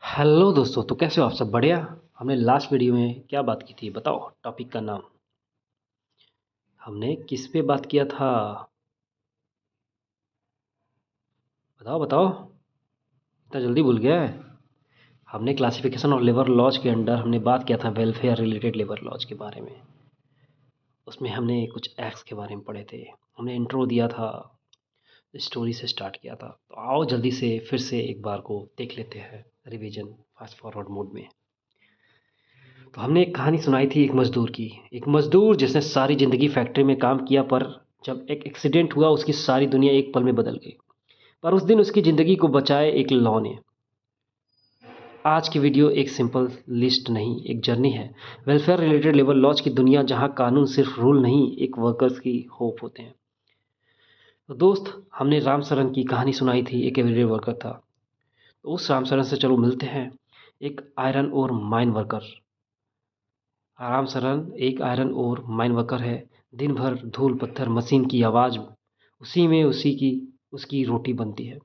Hello दोस्तों, तो कैसे हो आप सब? बढ़िया। हमने लास्ट वीडियो में क्या बात की थी बताओ? टॉपिक का नाम हमने किस पे बात किया था? बताओ बताओ, इतना जल्दी भूल गया है? हमने क्लासिफिकेशन और लेबर लॉज के अंडर हमने बात किया था वेलफेयर रिलेटेड लेबर लॉज के बारे में। उसमें हमने कुछ एक्ट्स के बारे में पढ़े थे। हमने इंट्रो दिया था, स्टोरी से स्टार्ट किया था। तो आओ जल्दी से फिर से एक बार को देख लेते हैं, रिवीजन फास्ट फॉरवर्ड मोड में। तो हमने एक कहानी सुनाई थी एक मज़दूर की। एक मज़दूर जिसने सारी ज़िंदगी फैक्ट्री में काम किया, पर जब एक एक्सीडेंट हुआ उसकी सारी दुनिया एक पल में बदल गई। पर उस दिन उसकी ज़िंदगी को बचाए एक लॉ ने। आज की वीडियो एक सिंपल लिस्ट नहीं, एक जर्नी है। वेलफेयर रिलेटेड लेबर लॉज की दुनिया, जहां कानून सिर्फ रूल नहीं, एक वर्कर्स की होप होते हैं। तो दोस्त, हमने राम सरन की कहानी सुनाई थी, एक एवरीडे वर्कर था। तो उस राम सरन से चलो मिलते हैं। एक आयरन और माइन वर्कर। राम सरन एक आयरन और माइन वर्कर है। दिन भर धूल पत्थर मशीन की आवाज़, उसी में उसी की उसकी रोटी बनती है।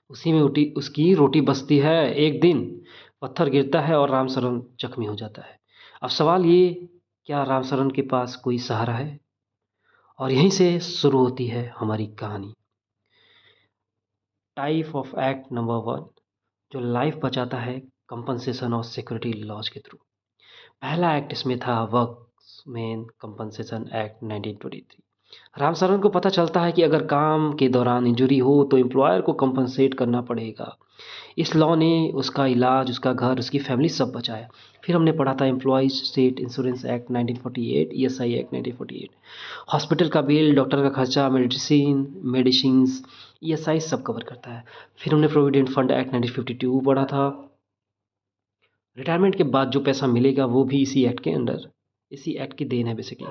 उसी में उसकी रोटी बचती है। एक दिन पत्थर गिरता है और राम सरन जख्मी हो जाता है। अब सवाल ये, क्या राम सरन के पास कोई सहारा है? और यहीं से शुरू होती है हमारी कहानी। टाइप ऑफ एक्ट नंबर 1, जो लाइफ बचाता है कंपनसेशन और सिक्योरिटी लॉज के थ्रू। पहला एक्ट इसमें था workman compensation act 1923। Ram Saran को पता चलता है कि अगर काम के दौरान इंजरी हो तो एम्प्लॉयर को कंपनसेट करना पड़ेगा। इस लॉ ने उसका इलाज, उसका घर, उसकी फैमिली सब बचाया। फिर हमने पढ़ा था employees state insurance act 1948, ESI act 1948। Hospital का बिल, डॉक्टर का खर्चा, मेडिसिन्स, ईएसआई सब कवर करता है। फिर हमने प्रोविडेंट फंड एक्ट 1952 पढ़ा था। रिटायरमेंट के बाद जो पैसा मिलेगा वो भी इसी एक्ट के अंडर, इसी एक्ट की देन है बेसिकली।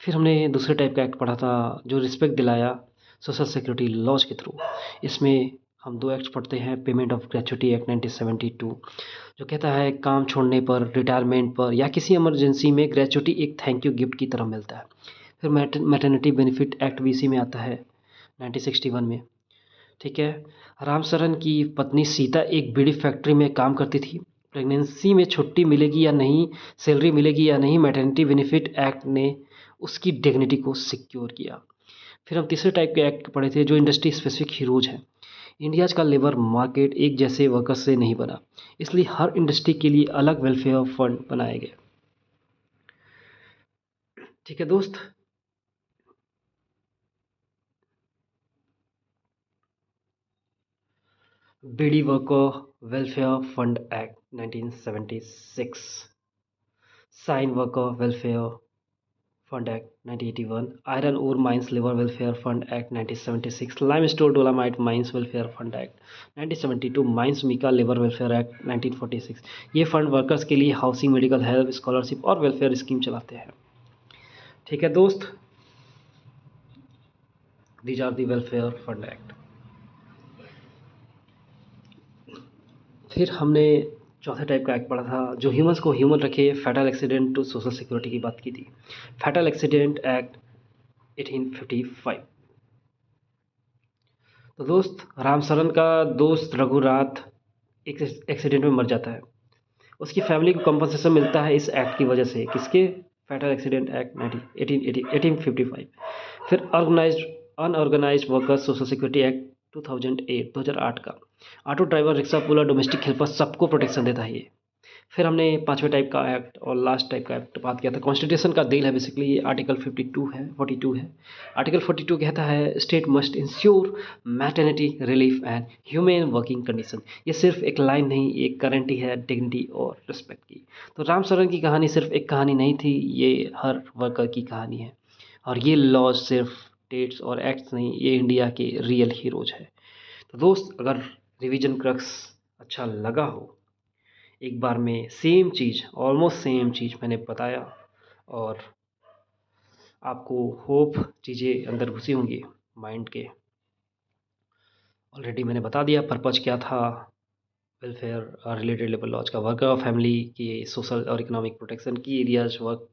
फिर हमने दूसरे टाइप का एक्ट पढ़ा था जो रिस्पेक्ट दिलाया सोशल सिक्योरिटी लॉज के थ्रू। इसमें हम दो एक्ट पढ़ते हैं। पेमेंट ऑफ ग्रेचुटी एक्ट 1972, जो कहता है काम छोड़ने पर, रिटायरमेंट पर या किसी इमरजेंसी में ग्रेचुटी एक थैंक यू गिफ्ट की तरह मिलता है। फिर मैटरनिटी बेनिफिट एक्ट भी इसी में आता है 1961 में। ठीक है। राम सरन की पत्नी सीता एक बीड़ी फैक्ट्री में काम करती थी। प्रेगनेंसी में छुट्टी मिलेगी या नहीं, सैलरी मिलेगी या नहीं, मैटरनिटी बेनिफिट एक्ट ने उसकी डिग्निटी को सिक्योर किया। फिर हम तीसरे टाइप के एक्ट पढ़े थे जो इंडस्ट्री स्पेसिफिक हीरोज हैं। इंडिया का लेबर मार्केट एक जैसे वर्कर्स से नहीं बना, इसलिए हर इंडस्ट्री के लिए अलग वेलफेयर फंड बनाए गए। ठीक है दोस्त। Beedi worker welfare fund act 1976, cine worker welfare fund act 1981, iron ore mines labour welfare fund act 1976, limestone dolomite mines welfare fund act 1972, mines mica labour welfare act 1946। ये fund workers के लिए housing, medical help, scholarship और welfare scheme चलाते हैं। ठीक है दोस्त, these are the welfare fund act. फिर हमने चौथे टाइप का एक्ट पढ़ा था जो ह्यूमंस को ह्यूमन रखे, fatal accident to social security की बात की थी। Fatal accident act 1855। तो दोस्त, राम सरन का दोस्त रघुनाथ एक एक्सीडेंट में मर जाता है। उसकी फैमिली को कंपनसेशन मिलता है इस एक्ट की वजह से। किसके? Fatal accident act 1855। फिर unorganised workers social security act 2008 का। Auto driver, rickshaw puller, domestic helper सबको प्रोटेक्शन देता है ये। फिर हमने पांचवें टाइप का एक्ट और लास्ट टाइप का एक्ट बात किया था। कॉन्स्टिट्यूशन का दिल है बेसिकली ये। आर्टिकल 52 है, 42 है। आर्टिकल 42 कहता है state must ensure maternity relief and humane working condition. ये सिर्फ एक लाइन नहीं, एक गारंटी है डिग्निटी और रिस्पेक्ट की। तो राम सरन की कहानी सिर्फ एक कहानी नहीं थी, ये हर वर्कर की कहानी है। और ये लॉज सिर्फ डेट्स और एक्ट्स नहीं, ये इंडिया के रियल हीरोज है। तो दोस्त, अगर रिवीजन क्रक्स अच्छा लगा हो, एक बार में सेम चीज़, ऑलमोस्ट सेम चीज़ मैंने बताया, और आपको होप चीज़ें अंदर घुसी होंगी माइंड के। ऑलरेडी मैंने बता दिया पर्पज़ क्या था वेलफेयर रिलेटेड लेबर लॉज का। वर्कर और फैमिली की सोशल और इकोनॉमिक प्रोटेक्शन की areas work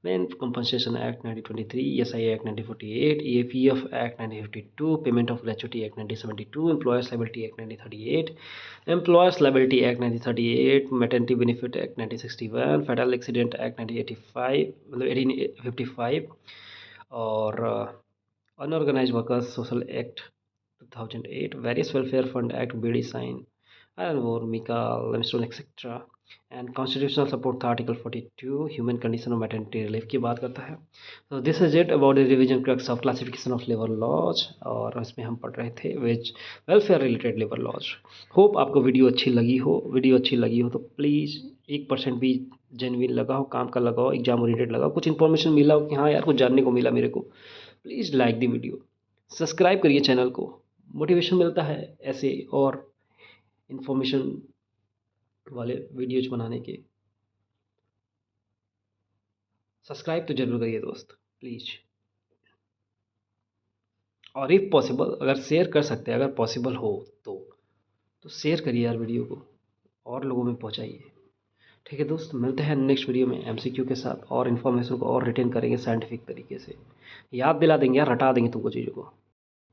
main compensation act 1923, ESI act 1948, EPF act 1952, payment of gratuity act 1972, employers liability act 1938, employers liability act 1938, maternity benefit act 1961, federal accident act 1985 मतलब 1855 और unorganised workers social act 2008, various welfare fund act, BD sign, iron ore, mica, limestone, etc. And constitutional support था article 42 human condition of maternity relief की बात करता है। तो this is it about the revision crux of classification of labour laws, और इसमें हम पढ़ रहे थे wage welfare related labour laws. Hope आपको वीडियो अच्छी लगी हो तो प्लीज़ 1% भी जेन्युइन लगा हो, काम का लगा हो, एग्जाम ओरिएंटेड लगा हो, कुछ इन्फॉर्मेशन मिला हो कि हाँ यार कुछ जानने को मिला मेरे को, please like the video, subscribe करिए चैनल को, मोटिवेशन मिलता है ऐसे और इन्फॉर्मेशन वाले वीडियोज बनाने के। सब्सक्राइब तो जरूर करिए दोस्त प्लीज़, और इफ़ पॉसिबल अगर शेयर कर सकते हैं, अगर पॉसिबल हो तो शेयर करिए यार वीडियो को, और लोगों में पहुंचाइए। ठीक है दोस्त, मिलते हैं नेक्स्ट वीडियो में एमसीक्यू के साथ, और इन्फॉर्मेशन को और रिटेन करेंगे साइंटिफिक तरीके से, याद दिला देंगे यार, रटा देंगे तुमको चीज़ों को।